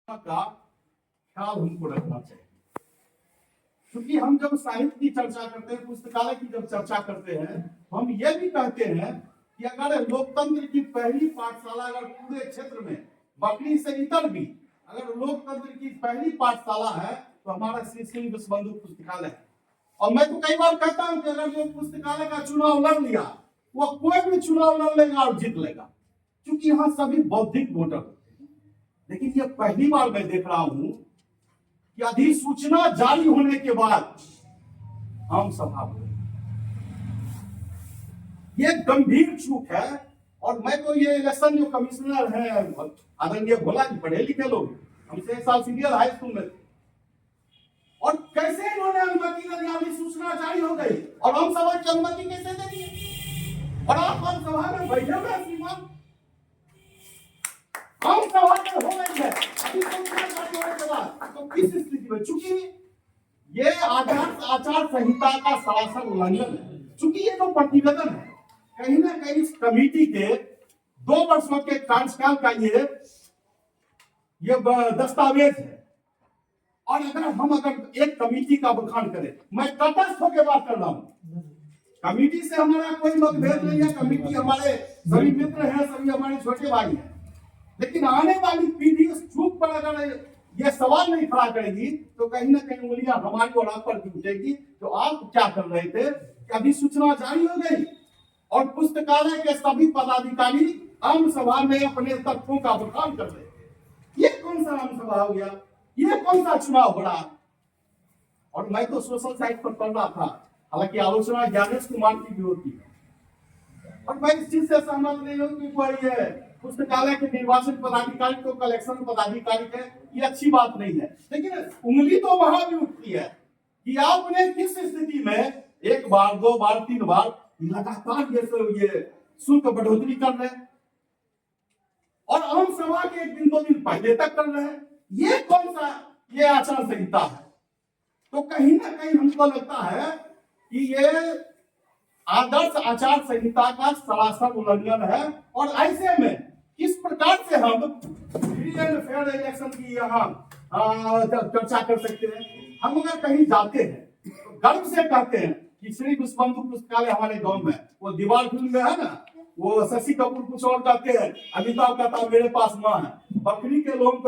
का ख्याल हमको रखना चाहिए, क्योंकि हम जब साहित्य की चर्चा करते हैं, पुस्तकालय की जब चर्चा करते हैं, हम ये भी कहते हैं कि अगर लोकतंत्र की पहली पाठशाला अगर पूरे क्षेत्र में बकरी से इतर भी अगर लोकतंत्र की पहली पाठशाला है तो हमारा श्री विश्वबंधु पुस्तकालय है। और मैं तो कई बार कहता हूं कि अगर जो पुस्तकालय का चुनाव लड़ लिया वो कोई भी चुनाव लड़ लेगा और जीत लेगा, क्योंकि यहाँ सभी बौद्धिक वोटर होते हैं। लेकिन ये पहली बार मैं देख रहा हूं कि अधिसूचना जारी होने के बाद आम सभा हुई, ये गंभीर चूक है। और मैं तो ये इलेक्शन जो कमिश्नर है आदरणीय भोला जी, पढ़े लिखे लोग, हमसे 1 साल सीनियर हाई स्कूल में थे, और कैसे इन्होंने अनुमति दे दी, अधिसूचना जारी हो गई और आम सभा की अनुमति कैसे दे दी? और आप आम सभा में बैठे हुए श्रीमान, आम सभा में हो गई है अधिसूचना जारी होने के बाद, तो किस स्थिति में? चूंकि ये आचार संहिता का सरासर उल्लंघन है, चूंकि ये जो प्रतिवेदन है कहीं ना कहीं इस कमेटी के 2 वर्षों के कार्यकाल का ये दस्तावेज है। और अगर एक कमेटी का बखान करें, मैं तटस्थ होकर बात कर रहा हूं, कमेटी से हमारा कोई मतभेद नहीं है, कमेटी हमारे सभी मित्र हैं, सभी हमारे छोटे भाई हैं, लेकिन आने वाली पीढ़ी उस चूक पर अगर ये सवाल नहीं खड़ा करेगी तो कहीं ना कहीं उंगलियां हमारी और आप पर भी उठेगी। तो आप क्या कर रहे थे कि अधिसूचना जारी हो गई और पुस्तकालय के सभी पदाधिकारी आम सभा में अपने तथ्यों का बखान कर रहे थे। ये कौन सा आम सभा हो गया? ये कौन सा चुनाव हो रहा? और मैं तो सोशल साइट पर पढ़ रहा था, हालांकि आलोचना ज्ञानेश कुमार की भी होती है, और मैं इस चीज से सहमत नहीं हूं कि कोई पुस्तकालय के निर्वाचन पदाधिकारी को कलेक्शन पदाधिकारी है, ये अच्छी बात नहीं है। लेकिन उंगली तो वहां भी उठती है कि आपने किस स्थिति में 1 बार 2 बार 3 बार लगातार ये शुल्क बढ़ोतरी कर रहे हैं और आम सभा के 1 दिन 2 दिन पहले तक कर रहे हैं। ये कौन सा ये आचार संहिता है? तो कहीं ना कहीं हमको लगता है कि ये आदर्श आचार संहिता का सरासर उल्लंघन है। और ऐसे में किस प्रकार से हम फ्री एंड फेयर इलेक्शन की यहाँ चर्चा कर सकते हैं? हम अगर कहीं जाते हैं तो गर्व से कहते हैं कि श्री विश्वबंधु पुस्तकालय हमारे गांव में, वो दीवार फिल्म में है ना, वो शशि कपूर कुछ और कहते हैं, अमिताभ कहता मेरे पास माँ है, बकरी के लोग